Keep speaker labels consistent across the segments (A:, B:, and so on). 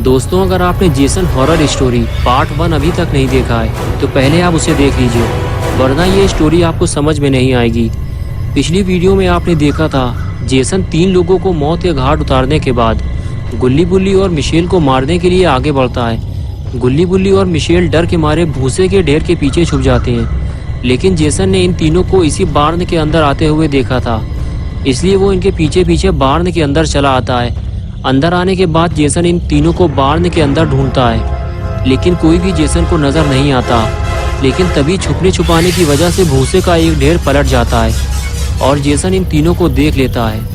A: दोस्तों, अगर आपने जेसन हॉरर स्टोरी पार्ट 1 अभी तक नहीं देखा है तो पहले आप उसे देख लीजिए, वरना ये स्टोरी आपको समझ में नहीं आएगी। पिछली वीडियो में आपने देखा था जेसन 3 लोगों को मौत के घाट उतारने के बाद गुल्ली बुल्ली और मिशेल को मारने के लिए आगे बढ़ता है। गुल्ली बुल्ली और मिशेल डर के मारे भूसे के ढेर के पीछे छुप जाते हैं, लेकिन जेसन ने इन तीनों को इसी बार्न के अंदर आते हुए देखा था, इसलिए वो इनके पीछे पीछे बार्न के अंदर चला आता है। अंदर आने के बाद जेसन इन तीनों को बार्न के अंदर ढूंढता है, लेकिन कोई भी जेसन को नजर नहीं आता। लेकिन तभी छुपने छुपाने की वजह से भूसे का एक ढेर पलट जाता है और जेसन इन तीनों को देख लेता है।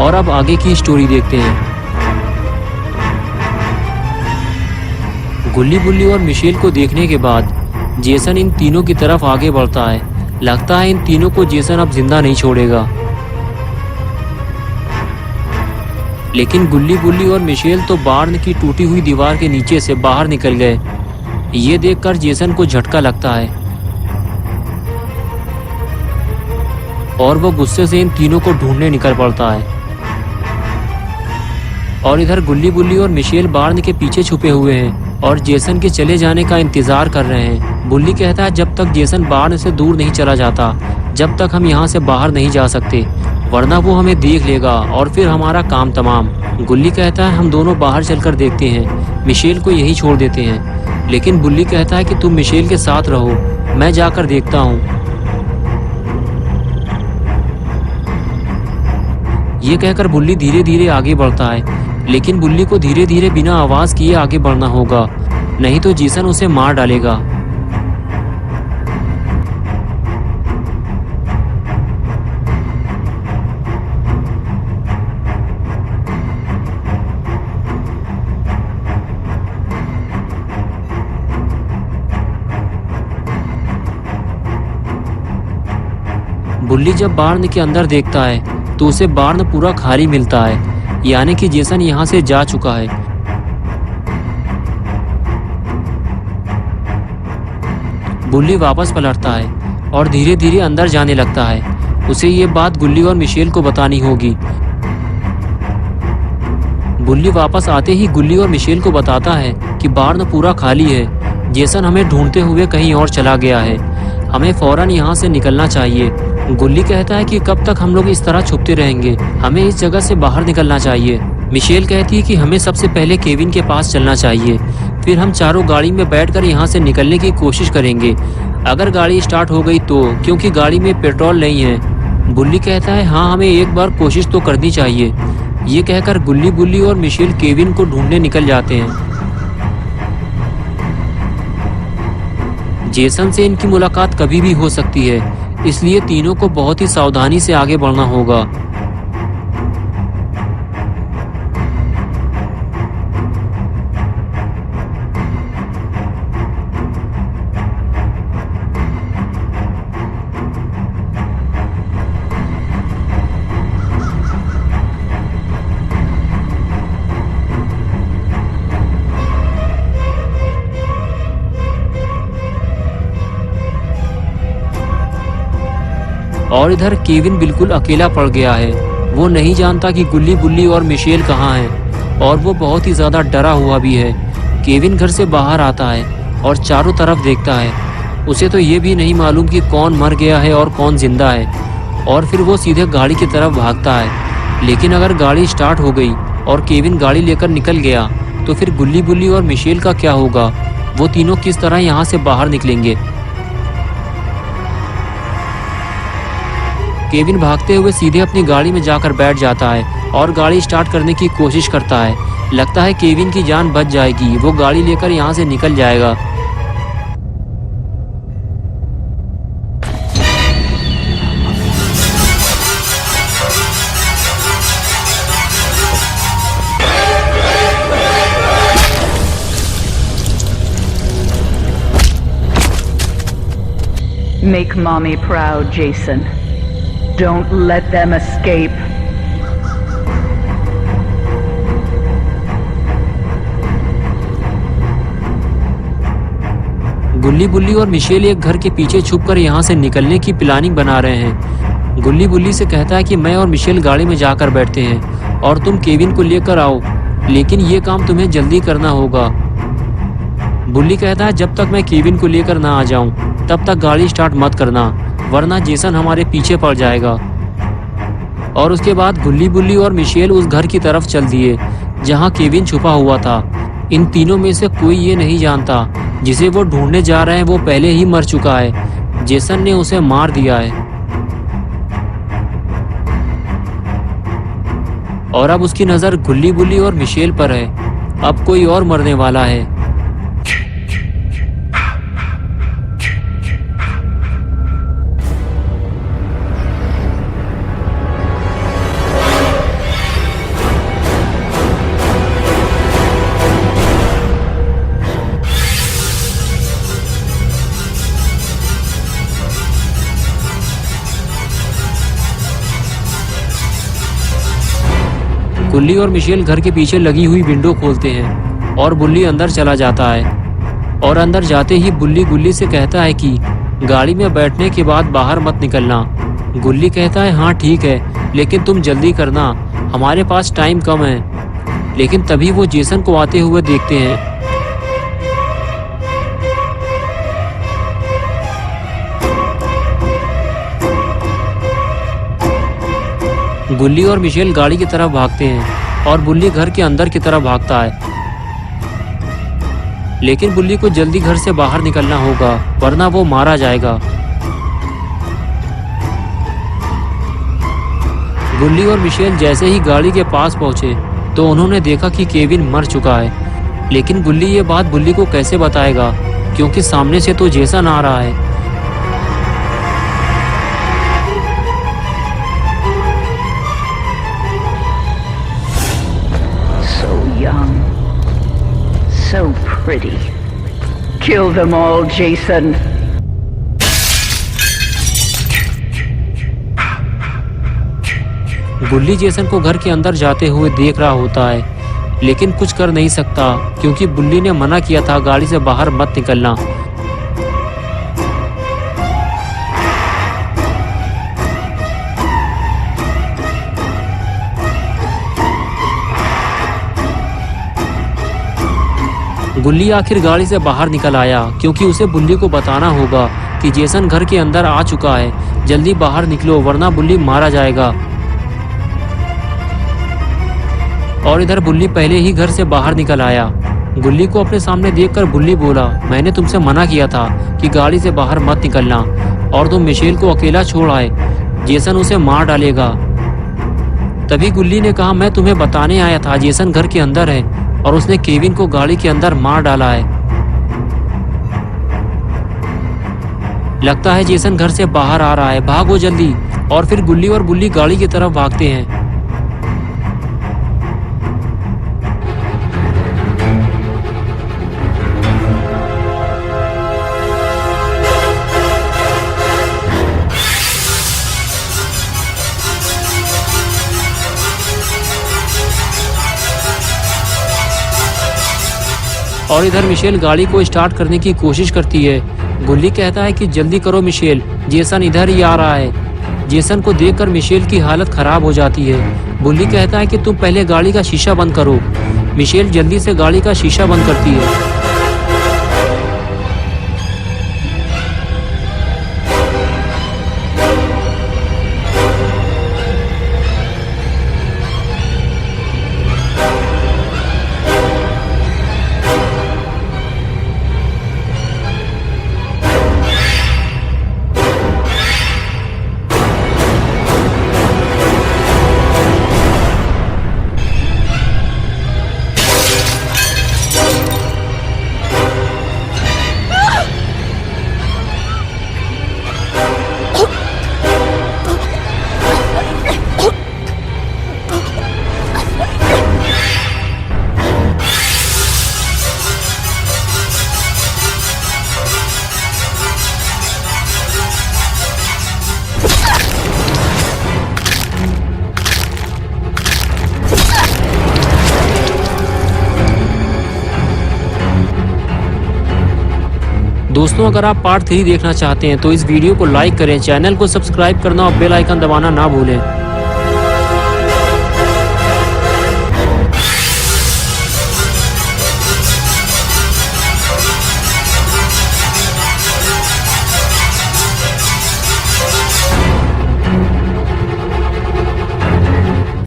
A: और अब आगे की स्टोरी देखते हैं। गुल्ली बुल्ली और मिशेल को देखने के बाद जेसन इन तीनों की तरफ आगे बढ़ता है। लगता है इन तीनों को जेसन अब जिंदा नहीं छोड़ेगा, लेकिन गुल्ली बुल्ली और मिशेल तो बार्न की टूटी हुई दीवार के नीचे से बाहर निकल गए। ये देखकर जेसन को झटका लगता है और वो गुस्से से इन तीनों को ढूंढने निकल पड़ता है। और इधर गुल्ली बुल्ली और मिशेल बार्न के पीछे छुपे हुए हैं और जेसन के चले जाने का इंतजार कर रहे हैं। बुल्ली कहता है जब तक जेसन बार्न से दूर नहीं चला जाता, जब तक हम यहाँ से बाहर नहीं जा सकते, वरना वो हमें देख लेगा और फिर हमारा काम तमाम। गुल्ली कहता है हम दोनों बाहर चलकर देखते हैं, मिशेल को यही छोड़ देते हैं। लेकिन बुल्ली कहता है कि तुम मिशेल के साथ रहो, मैं जाकर देखता हूँ। ये कहकर बुल्ली धीरे धीरे आगे बढ़ता है, लेकिन बुल्ली को धीरे धीरे बिना आवाज किए आगे बढ़ना होगा, नहीं तो जेसन उसे मार डालेगा। बुल्ली जब बार्न के अंदर देखता है तो उसे बार्न पूरा खाली मिलता है, यानी कि जेसन यहाँ से जा चुका है। बुल्ली वापस पलटता है और धीरे धीरे अंदर जाने लगता है। उसे ये बात गुल्ली और मिशेल को बतानी होगी। बुल्ली वापस आते ही गुल्ली और मिशेल को बताता है कि बार्न पूरा खाली है, जेसन हमें ढूंढते हुए कहीं और चला गया है, हमें फौरन यहाँ से निकलना चाहिए। गुल्ली कहता है कि कब तक हम लोग इस तरह छुपते रहेंगे, हमें इस जगह से बाहर निकलना चाहिए। मिशेल कहती है कि हमें सबसे पहले केविन के पास चलना चाहिए, फिर हम चारों गाड़ी में बैठकर यहाँ से निकलने की कोशिश करेंगे। अगर गाड़ी स्टार्ट हो गई तो, क्योंकि गाड़ी में पेट्रोल नहीं है। बुल्ली कहता है हाँ, हमें एक बार कोशिश तो करनी चाहिए। ये कहकर गुल्ली बुल्ली और मिशेल केविन को ढूंढने निकल जाते हैं। जेसन से इनकी मुलाकात कभी भी हो सकती है, इसलिए तीनों को बहुत ही सावधानी से आगे बढ़ना होगा। और इधर केविन बिल्कुल अकेला पड़ गया है। वो नहीं जानता कि गुल्ली बुल्ली और मिशेल कहाँ हैं, और वो बहुत ही ज़्यादा डरा हुआ भी है। केविन घर से बाहर आता है और चारों तरफ देखता है। उसे तो ये भी नहीं मालूम कि कौन मर गया है और कौन जिंदा है। और फिर वो सीधे गाड़ी की तरफ भागता है। लेकिन अगर गाड़ी स्टार्ट हो गई और केविन गाड़ी लेकर निकल गया तो फिर गुल्ली बुल्ली और मिशेल का क्या होगा? वो तीनों किस तरह यहाँ से बाहर निकलेंगे? केविन भागते हुए सीधे अपनी गाड़ी में जाकर बैठ जाता है और गाड़ी स्टार्ट करने की कोशिश करता है। लगता है केविन की जान बच जाएगी, वो गाड़ी लेकर यहाँ से निकल जाएगा।
B: Make mommy proud, Jason. Don't let them escape.
A: गुल्ली बुल्ली और मिशेल एक घर के पीछे छुपकर यहाँ से निकलने की प्लानिंग बना रहे हैं। गुल्ली बुल्ली से कहता है कि मैं और मिशेल गाड़ी में जाकर बैठते हैं और तुम केविन को लेकर आओ, लेकिन ये काम तुम्हें जल्दी करना होगा। बुल्ली कहता है जब तक मैं केविन को लेकर ना आ जाऊं तब तक गाड़ी स्टार्ट मत करना, वरना जेसन हमारे पीछे पड़ जाएगा। और उसके बाद गुल्ली बुल्ली और मिशेल उस घर की तरफ चल दिए जहां केविन छुपा हुआ था। इन तीनों में से कोई ये नहीं जानता जिसे वो ढूंढने जा रहे हैं वो पहले ही मर चुका है। जेसन ने उसे मार दिया है और अब उसकी नजर गुल्ली बुल्ली और मिशेल पर है। अब कोई और मरने वाला है। गुल्ली और मिशेल घर के पीछे लगी हुई विंडो खोलते हैं और बुल्ली अंदर चला जाता है। और अंदर जाते ही बुल्ली गुल्ली से कहता है कि गाड़ी में बैठने के बाद बाहर मत निकलना। गुल्ली कहता है हाँ ठीक है, लेकिन तुम जल्दी करना, हमारे पास टाइम कम है। लेकिन तभी वो जेसन को आते हुए देखते हैं। गुल्ली और मिशेल गाड़ी की तरफ भागते हैं और बुल्ली घर के अंदर की तरफ भागता है। लेकिन बुल्ली को जल्दी घर से बाहर निकलना होगा, वरना वो मारा जाएगा। गुल्ली और मिशेल जैसे ही गाड़ी के पास पहुंचे तो उन्होंने देखा कि केविन मर चुका है। लेकिन गुल्ली ये बात बुल्ली को कैसे बताएगा, क्योंकि सामने से तो जेसन आ रहा है।
B: Young, so pretty. Kill them all, Jason.
A: गुल्ली जेसन को घर के अंदर जाते हुए देख रहा होता है, लेकिन कुछ कर नहीं सकता क्योंकि बुल्ली ने मना किया था गाड़ी से बाहर मत निकलना। गुल्ली आखिर गाड़ी से बाहर निकल आया क्योंकि उसे बुल्ली को बताना होगा कि जेसन घर के अंदर आ चुका है। जल्दी बाहर निकलो, वरना बुल्ली मारा जाएगा। और इधर बुल्ली पहले ही घर से बाहर निकल आया। गुल्ली को अपने सामने देखकर बुल्ली बोला, मैंने तुमसे मना किया था कि गाड़ी से बाहर मत निकलना, और तुम मिशेल को अकेला छोड़ आए। जेसन उसे मार डालेगा। तभी गुल्ली ने कहा, मैं तुम्हें बताने आया था जेसन घर के अंदर है और उसने केविन को गाड़ी के अंदर मार डाला है। लगता है जेसन घर से बाहर आ रहा है, भागो जल्दी। और फिर गुल्ली और बुल्ली गाड़ी की तरफ भागते हैं। और इधर मिशेल गाड़ी को स्टार्ट करने की कोशिश करती है। गुल्ली कहता है कि जल्दी करो मिशेल, जेसन इधर ही आ रहा है। जेसन को देखकर मिशेल की हालत खराब हो जाती है। बुल्ली कहता है कि तुम पहले गाड़ी का शीशा बंद करो। मिशेल जल्दी से गाड़ी का शीशा बंद करती है। दोस्तों अगर आप पार्ट 3 देखना चाहते हैं तो इस वीडियो को लाइक करें, चैनल को सब्सक्राइब करना और बेल आइकन दबाना ना भूलें।